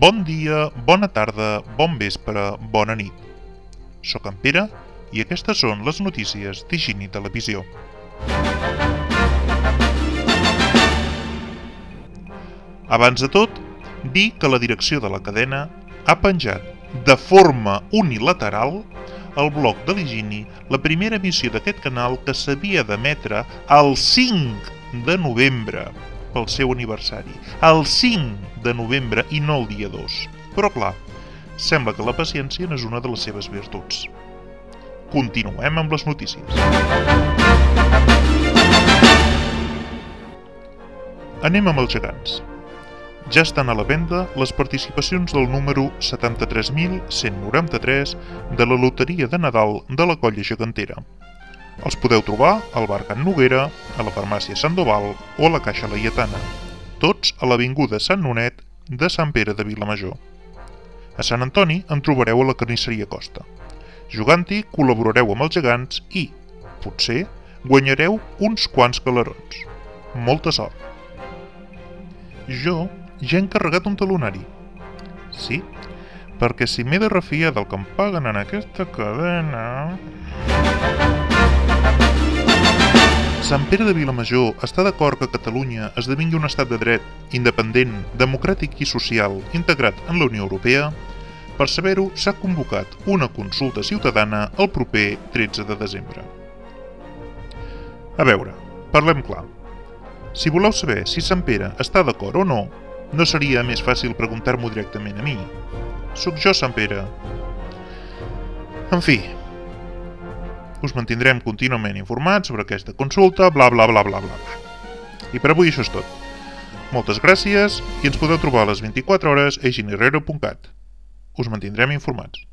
Bon dia, bona tarda, bon vespre, bona nit. Soc en Pere i aquestes són les notícies d'Higiene Televisió. Abans de tot, dir que la direcció de la cadena ha penjat de forma unilateral al blog de l'Higiene la primera emissió d'aquest canal que s'havia d'emetre el 5 de novembre pel seu aniversari. El 5 de novembre i no el dia 2. Però clar, sembla que la paciència no és una de les seves virtuts. Continuem amb les notícies. Anem amb els gegants. Ja estan a la venda les participacions del número 73.193 de la Loteria de Nadal de la Colla Gegantera. Els podeu trobar al bar Can Noguera, a la farmàcia Sandoval o a la Caixa Laietana, tots a l'avinguda Sant Nonet de Sant Pere de Vilamajor. A Sant Antoni en trobareu a la carnisseria Costa. Jugant-hi col·laborareu amb els gegants i, potser, guanyareu uns quants galerons. Molta sort! Jo ja he encarregat un talonari. Sí, perquè si m'he de refiar del que em paguen en aquesta cadena... Sant Pere de Vilamajor està d'acord que Catalunya esdevingui un estat de dret, independent, democràtic i social, integrat en la Unió Europea. Per saber-ho, s'ha convocat una consulta ciutadana el proper 13 de desembre. A veure, parlem clar. Si voleu saber si Sant Pere està d'acord o no, no seria més fàcil preguntar-m'ho directament a mi. Soc jo, Sant Pere. En fi, us mantindrem contínuament informats sobre aquesta consulta, bla bla bla bla bla. I per avui això és tot. Moltes gràcies i ens podeu trobar a les 24 hores a higienirero.cat. Us mantindrem informats.